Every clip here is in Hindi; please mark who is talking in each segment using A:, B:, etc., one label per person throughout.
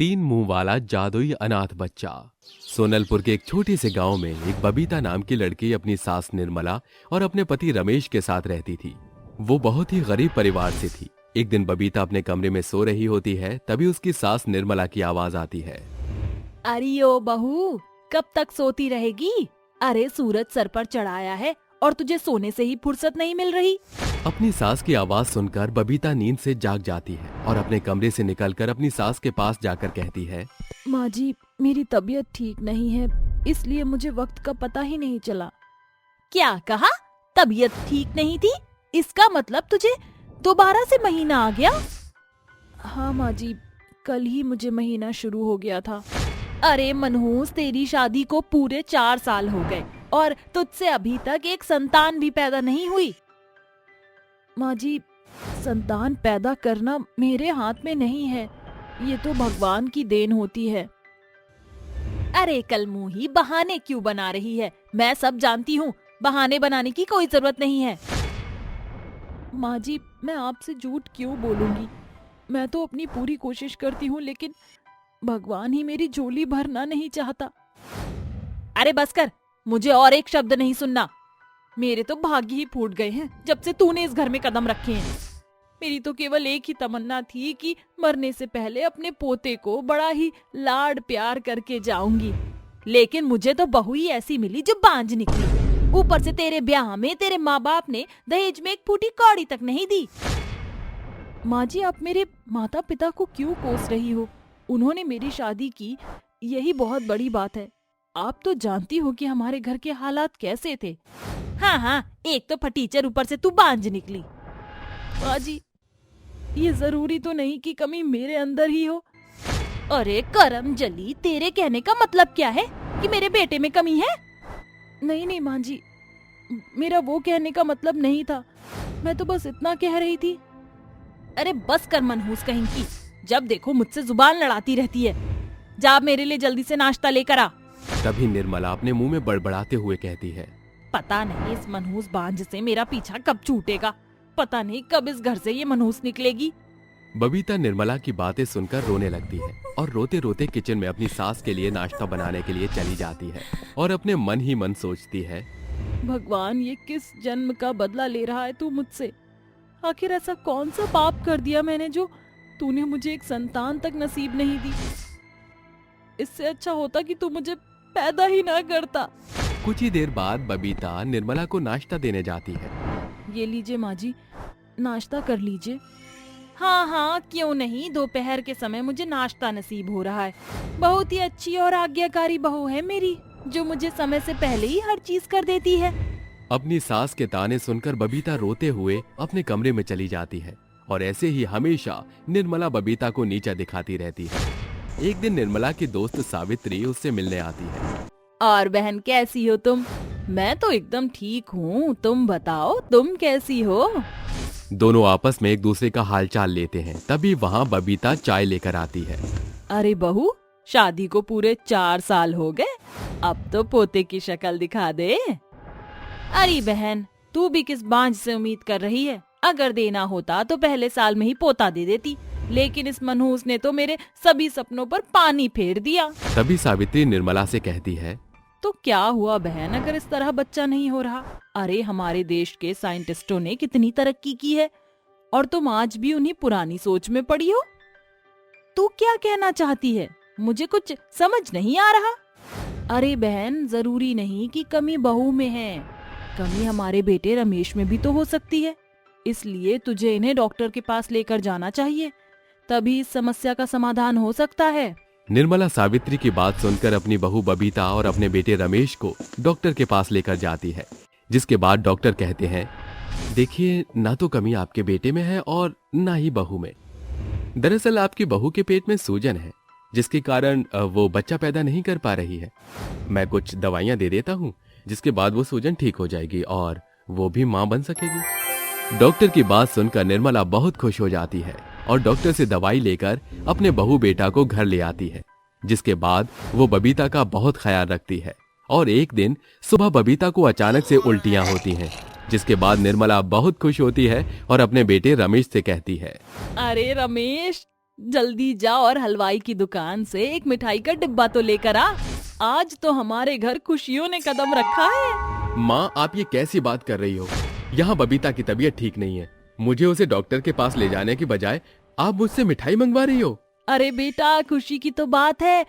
A: तीन मुंह वाला जादुई अनाथ बच्चा। सोनलपुर के एक छोटे से गांव में एक बबीता नाम की लड़की अपनी सास निर्मला और अपने पति रमेश के साथ रहती थी। वो बहुत ही गरीब परिवार से थी। एक दिन बबीता अपने कमरे में सो रही होती है, तभी उसकी सास निर्मला की आवाज आती है।
B: अरे ओ बहू, कब तक सोती रहेगी? अरे सूरज सर पर चढ़ाया है और तुझे सोने से ही फुर्सत नहीं मिल रही।
A: अपनी सास की आवाज सुनकर बबीता नींद से जाग जाती है और अपने कमरे से निकलकर अपनी सास के पास जाकर कहती है,
B: माँ जी, मेरी तबीयत ठीक नहीं है, इसलिए मुझे वक्त का पता ही नहीं चला। क्या कहा? तबीयत ठीक नहीं थी? इसका मतलब तुझे दोबारा से महीना आ गया? हाँ माँ जी, कल ही मुझे महीना शुरू हो गया था। अरे मनहूस, तेरी शादी को पूरे 4 साल हो गए और तुझसे अभी तक एक संतान भी पैदा नहीं हुई। माँ जी, संतान पैदा करना मेरे हाथ में नहीं है, ये तो भगवान की देन होती है। अरे कलमुही, बहाने क्यों बना रही है? मैं सब जानती हूँ, बहाने बनाने की कोई जरूरत नहीं है। माँ जी, मैं आपसे झूठ क्यों बोलूंगी? मैं तो अपनी पूरी कोशिश करती हूँ, लेकिन भगवान ही मेरी झोली भरना नहीं चाहता। अरे बस कर, मुझे और एक शब्द नहीं सुनना। मेरे तो भाग्य ही फूट गए हैं जब से तूने इस घर में कदम रखे हैं। मेरी तो केवल एक ही तमन्ना थी कि मरने से पहले अपने पोते को बड़ा ही लाड प्यार करके जाऊंगी, लेकिन मुझे तो बहू ही ऐसी मिली जो बांझ निकली। ऊपर से तेरे ब्याह में तेरे माँ बाप ने दहेज में एक फूटी कौड़ी तक नहीं दी। माँ जी, आप मेरे माता पिता को क्यों कोस रही हो? उन्होंने मेरी शादी की, यही बहुत बड़ी बात है। आप तो जानती हो कि हमारे घर के हालात कैसे थे। हाँ हाँ, एक तो फटीचर, ऊपर से तू बांझ निकली। माँ जी, ये जरूरी तो नहीं कि कमी मेरे अंदर ही हो। अरे करम जली, तेरे कहने का मतलब क्या है कि मेरे बेटे में कमी है? नहीं नहीं माँ जी, मेरा वो कहने का मतलब नहीं था, मैं तो बस इतना कह रही थी। अरे बस कर मनहूस कहीं की, जब देखो मुझसे जुबान लड़ाती रहती है। जा मेरे लिए जल्दी से नाश्ता लेकर आ।
A: तभी निर्मला अपने मुंह में बड़बड़ाते हुए कहती है,
B: पता नहीं इस मनहूस बांझ से मेरा पीछा कब छूटेगा, पता नहीं कब इस घर से ये मनहूस निकलेगी।
A: बबीता निर्मला की बातें सुनकर रोने लगती है और रोते रोते किचन में अपनी सास के लिए नाश्ता बनाने के लिए चली जाती है और अपने मन ही मन सोचती है,
B: भगवान, ये किस जन्म का बदला ले रहा है तू मुझसे? आखिर ऐसा कौन सा पाप कर दिया मैंने जो तूने मुझे एक संतान तक नसीब नहीं दी? इससे अच्छा होता कि तू मुझे पैदा ही ना करता।
A: कुछ ही देर बाद बबीता निर्मला को नाश्ता देने जाती है।
B: ये लीजिए माँ जी, नाश्ता कर लीजिए। हाँ हाँ, क्यों नहीं, दोपहर के समय मुझे नाश्ता नसीब हो रहा है। बहुत ही अच्छी और आज्ञाकारी बहू है मेरी, जो मुझे समय से पहले ही हर चीज कर देती है।
A: अपनी सास के ताने सुनकर बबीता रोते हुए अपने कमरे में चली जाती है और ऐसे ही हमेशा निर्मला बबीता को नीचा दिखाती रहती है। एक दिन निर्मला की दोस्त सावित्री उससे मिलने आती है।
B: और बहन, कैसी हो तुम? मैं तो एकदम ठीक हूँ, तुम बताओ, तुम कैसी हो?
A: दोनों आपस में एक दूसरे का हालचाल लेते हैं। तभी वहाँ बबीता चाय लेकर आती है।
B: अरे बहू, शादी को पूरे 4 साल हो गए, अब तो पोते की शक्ल दिखा दे। अरे बहन, तू भी किस बांझ से उम्मीद कर रही है? अगर देना होता तो पहले साल में ही पोता दे देती, लेकिन इस मनहूस ने तो मेरे सभी सपनों पर पानी फेर दिया।
A: तभी सावित्री निर्मला से कहती है,
B: तो क्या हुआ बहन अगर इस तरह बच्चा नहीं हो रहा? अरे हमारे देश के साइंटिस्टों ने कितनी तरक्की की है और तुम आज भी उन्हीं पुरानी सोच में पड़ी हो। तू क्या कहना चाहती है? मुझे कुछ समझ नहीं आ रहा। अरे बहन, जरूरी नहीं कि कमी बहू में है, कमी हमारे बेटे रमेश में भी तो हो सकती है। इसलिए तुझे इन्हें डॉक्टर के पास लेकर जाना चाहिए, तभी इस समस्या का समाधान हो सकता है।
A: निर्मला सावित्री की बात सुनकर अपनी बहू बबीता और अपने बेटे रमेश को डॉक्टर के पास लेकर जाती है, जिसके बाद डॉक्टर कहते हैं, देखिए, ना तो कमी आपके बेटे में है और ना ही बहू में। दरअसल आपकी बहू के पेट में सूजन है, जिसके कारण वो बच्चा पैदा नहीं कर पा रही है। मैं कुछ दवाइयाँ दे देता हूँ, जिसके बाद वो सूजन ठीक हो जाएगी और वो भी माँ बन सकेगी। डॉक्टर की बात सुनकर निर्मला बहुत खुश हो जाती है और डॉक्टर से दवाई लेकर अपने बहू बेटा को घर ले आती है, जिसके बाद वो बबीता का बहुत ख्याल रखती है। और एक दिन सुबह बबीता को अचानक से उल्टियां होती हैं, जिसके बाद निर्मला बहुत खुश होती है और अपने बेटे रमेश से कहती है,
B: अरे रमेश, जल्दी जा और हलवाई की दुकान से एक मिठाई का डिब्बा तो लेकर आ। आज तो हमारे घर खुशियों ने कदम रखा है।
A: माँ, आप ये कैसी बात कर रही हो? यहाँ बबीता की तबीयत ठीक नहीं है। मुझे उसे डॉक्टर के पास ले जाने की बजाय आप मुझसे मिठाई मंगवा रही हो।
B: अरे बेटा, खुशी की तो बात है,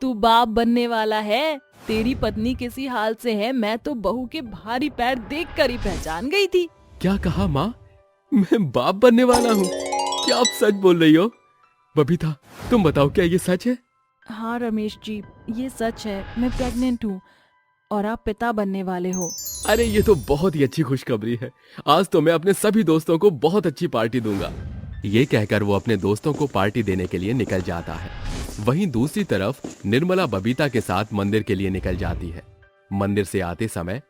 B: तू बाप बनने वाला है। तेरी पत्नी किसी हाल से है, मैं तो बहू के भारी पैर देखकर ही पहचान गई थी।
A: क्या कहा माँ? मैं बाप बनने वाला हूँ? क्या आप सच बोल रही हो? बबीता, तुम बताओ, क्या ये सच है?
B: हाँ रमेश जी, ये सच है। मैं प्रेग्नेंट हूँ और आप पिता बनने वाले हो।
A: अरे ये तो बहुत ही अच्छी खुशखबरी है। आज तो मैं अपने सभी दोस्तों को बहुत अच्छी पार्टी दूंगा। ये कहकर वो अपने दोस्तों को पार्टी देने के लिए निकल जाता है। वहीं दूसरी तरफ निर्मला बबीता के साथ मंदिर के लिए निकल जाती है। मंदिर से आते समय,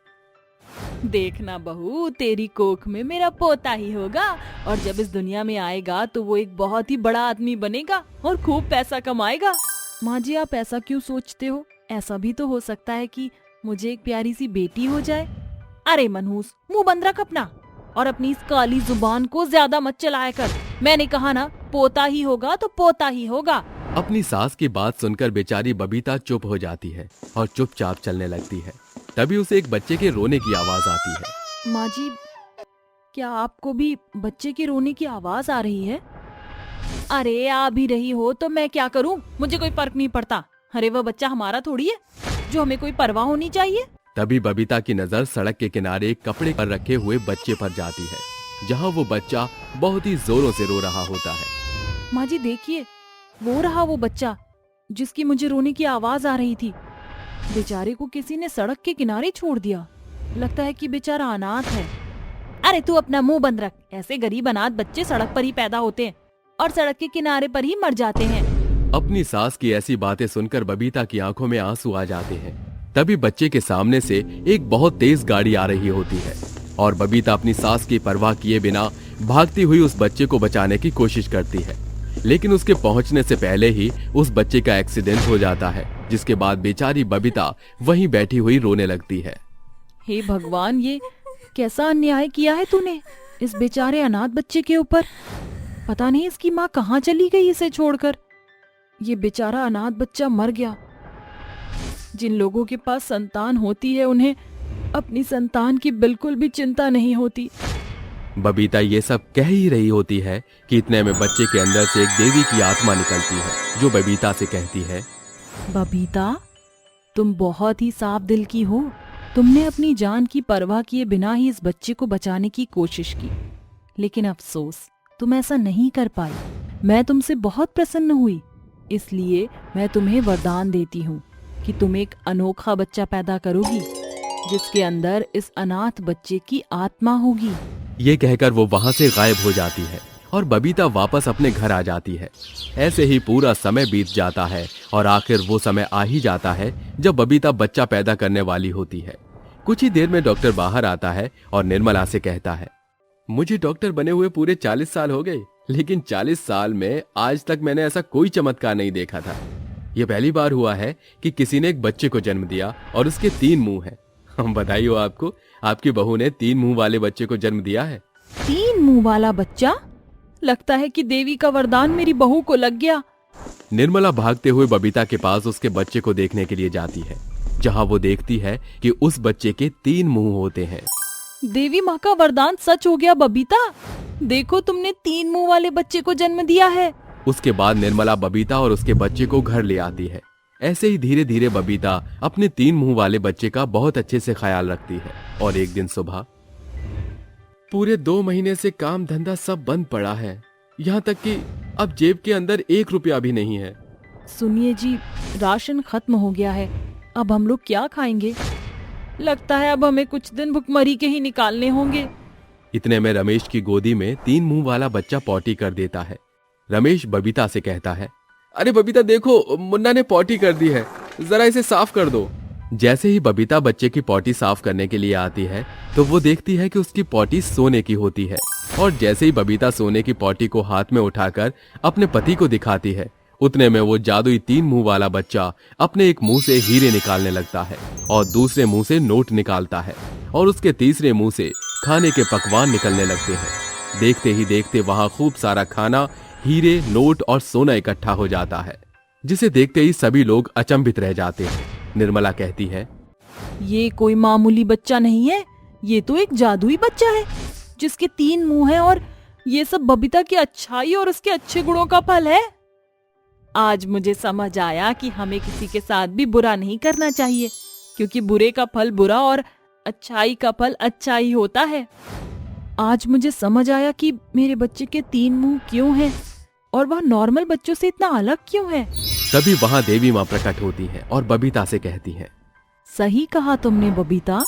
B: देखना बहू, तेरी कोख में मेरा पोता ही होगा और जब इस दुनिया में आएगा तो वो एक बहुत ही बड़ा आदमी बनेगा और खूब पैसा कमाएगा। माँ जी, आप ऐसा क्यों सोचते हो? ऐसा भी तो हो सकता है कि मुझे एक प्यारी सी बेटी हो जाए। अरे मनहूस, मुंह बंद रख अपना और अपनी इस काली जुबान को ज्यादा मत चलाया कर। मैंने कहा ना, पोता ही होगा तो पोता ही होगा।
A: अपनी सास की बात सुनकर बेचारी बबीता चुप हो जाती है और चुपचाप चलने लगती है। तभी उसे एक बच्चे के रोने की आवाज आती है।
B: माँ जी, क्या आपको भी बच्चे के रोने की आवाज आ रही है? अरे आ भी रही हो तो मैं क्या करूं? मुझे कोई फर्क नहीं पड़ता। अरे वह बच्चा हमारा थोड़ी है जो हमें कोई परवाह होनी चाहिए।
A: तभी बबीता की नजर सड़क के किनारे एक कपड़े पर रखे हुए बच्चे पर जाती है, जहां वो बच्चा बहुत ही जोरों से रो रहा होता है।
B: माँ जी देखिए, वो रहा वो बच्चा जिसकी मुझे रोने की आवाज आ रही थी। बेचारे को किसी ने सड़क के किनारे छोड़ दिया। लगता है कि बेचारा अनाथ है। अरे तू अपना मुंह बंद रख। ऐसे गरीब अनाथ बच्चे सड़क पर ही पैदा होते हैं और सड़क के किनारे पर ही मर जाते हैं।
A: अपनी सास की ऐसी बातें सुनकर बबीता की आंखों में आंसू आ जाते हैं। तभी बच्चे के सामने से एक बहुत तेज गाड़ी आ रही होती है और बबीता अपनी सास की परवाह किए बिना भागती हुई उस बच्चे को बचाने की कोशिश करती है। लेकिन उसके पहुंचने से पहले ही उस बच्चे का एक्सीडेंट हो जाता है, जिसके बाद बेचारी बबीता वहीं बैठी हुई रोने लगती है।
B: हे भगवान, ये कैसा अन्याय किया है तूने इस बेचारे अनाथ बच्चे के ऊपर। पता नहीं इसकी माँ कहाँ चली गई इसे छोड़कर। ये बेचारा अनाथ बच्चा मर गया। जिन लोगों के पास संतान होती है उन्हें अपनी संतान की बिल्कुल भी चिंता नहीं होती।
A: बबीता ये सब कह ही रही होती है कि इतने में बच्चे के अंदर से एक देवी की आत्मा निकलती है, जो बबीता से कहती है,
B: बबीता, तुम बहुत ही साफ दिल की हो। तुमने अपनी जान की परवाह किए बिना ही इस बच्चे को बचाने की कोशिश की, लेकिन अफसोस तुम ऐसा नहीं कर पाई। मैं तुमसे बहुत प्रसन्न हुई, इसलिए मैं तुम्हें वरदान देती हूँ कि तुम एक अनोखा बच्चा पैदा करोगी जिसके अंदर इस अनाथ बच्चे की आत्मा होगी।
A: ये कहकर वो वहां से गायब हो जाती है और बबीता वापस अपने घर आ जाती है। ऐसे ही पूरा समय बीत जाता है और आखिर वो समय आ ही जाता है जब बबीता बच्चा पैदा करने वाली होती है। कुछ ही देर में डॉक्टर बाहर आता है और निर्मला से कहता है, मुझे डॉक्टर बने हुए पूरे 40 साल हो गए, लेकिन 40 साल में आज तक मैंने ऐसा कोई चमत्कार नहीं देखा था। ये पहली बार हुआ है कि किसी ने एक बच्चे को जन्म दिया और उसके 3 मुंह हैं। हम बधाई हो आपको, आपकी बहू ने 3 मुंह वाले बच्चे को जन्म दिया है।
B: 3 मुंह वाला बच्चा? लगता है कि देवी का वरदान मेरी बहू को लग गया।
A: निर्मला भागते हुए बबीता के पास उसके बच्चे को देखने के लिए जाती है, जहां वो देखती है कि उस बच्चे के 3 मुंह होते हैं।
B: देवी माँ का वरदान सच हो गया बबीता। देखो, तुमने 3 मुंह वाले बच्चे को जन्म दिया है।
A: उसके बाद निर्मला बबीता और उसके बच्चे को घर ले आती है। ऐसे ही धीरे धीरे बबीता अपने 3 मुंह वाले बच्चे का बहुत अच्छे से ख्याल रखती है। और एक दिन सुबह, पूरे 2 महीने से काम धंधा सब बंद पड़ा है, यहाँ तक कि अब जेब के अंदर 1 रुपया भी नहीं है।
B: सुनिए जी, राशन खत्म हो गया है। अब हम लोग क्या खाएंगे? लगता है अब हमें कुछ दिन भुखमरी के ही निकालने होंगे।
A: इतने में रमेश की गोदी में 3 मुंह वाला बच्चा पॉटी कर देता है। रमेश बबीता से कहता है, अरे बबीता देखो, मुन्ना ने पॉटी कर दी है, जरा इसे साफ कर दो। जैसे ही बबीता बच्चे की पॉटी साफ करने के लिए आती है तो वो देखती है कि उसकी पॉटी सोने की होती है। और जैसे ही बबीता सोने की पॉटी को हाथ में उठाकर अपने पति को दिखाती है, उतने में वो जादुई 3 मुंह वाला बच्चा अपने एक मुंह से हीरे निकालने लगता है और दूसरे मुंह से नोट निकालता है और उसके तीसरे मुंह से खाने के पकवान निकलने लगते हैं। देखते ही देखते वहां खूब सारा खाना हीरे, नोट और सोना इकट्ठा हो जाता है, जिसे देखते ही सभी लोग अचंभित रह जाते हैं। निर्मला कहती है,
B: ये कोई मामूली बच्चा नहीं है, ये तो एक जादुई बच्चा है जिसके 3 मुंह हैं और ये सब बबीता की अच्छाई और उसके अच्छे गुणों का फल है। आज मुझे समझ आया कि हमें किसी के साथ भी बुरा नहीं करना चाहिए, क्योंकि बुरे का फल बुरा और अच्छाई का फल अच्छा ही होता है। आज मुझे समझ आया कि मेरे बच्चे के 3 मुंह क्यों हैं और वह नॉर्मल बच्चों से इतना अलग क्यों है।
A: तभी वहां देवी माँ प्रकट होती हैं और बबीता से कहती हैं,
B: सही कहा तुमने बबीता,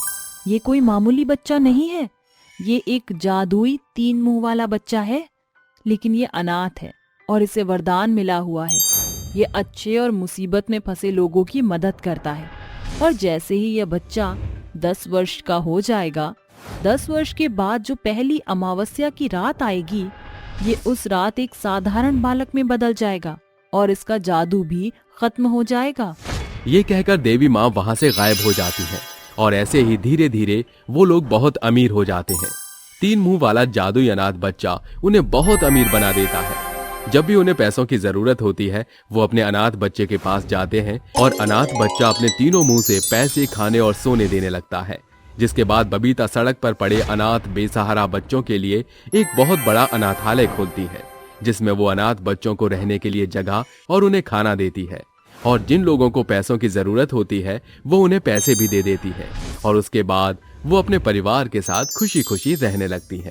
B: ये कोई मामूली बच्चा नहीं है, ये एक जादुई 3 मुंह वाला बच्चा है। लेकिन ये अनाथ है और इसे वरदान मिला हुआ है। ये अच्छे और मुसीबत में फंसे लोगों की मदद करता है। और जैसे ही यह बच्चा 10 वर्ष का हो जाएगा, 10 वर्ष के बाद जो पहली अमावस्या की रात आएगी, ये उस रात एक साधारण बालक में बदल जाएगा और इसका जादू भी खत्म हो जाएगा।
A: ये कहकर देवी माँ वहां से गायब हो जाती हैं और ऐसे ही धीरे धीरे वो लोग बहुत अमीर हो जाते हैं। 3 मुंह वाला जादुई अनाथ बच्चा उन्हें बहुत अमीर बना देता है। जब भी उन्हें पैसों की जरूरत होती है, वो अपने अनाथ बच्चे के पास जाते हैं और अनाथ बच्चा अपने तीनों मुंह से पैसे, खाने और सोने देने लगता है। जिसके बाद बबीता सड़क पर पड़े अनाथ बेसहारा बच्चों के लिए एक बहुत बड़ा अनाथालय खोलती है, जिसमें वो अनाथ बच्चों को रहने के लिए जगह और उन्हें खाना देती है। और जिन लोगों को पैसों की जरूरत होती है, वो उन्हें पैसे भी दे देती है। और उसके बाद वो अपने परिवार के साथ खुशी खुशी रहने लगती है।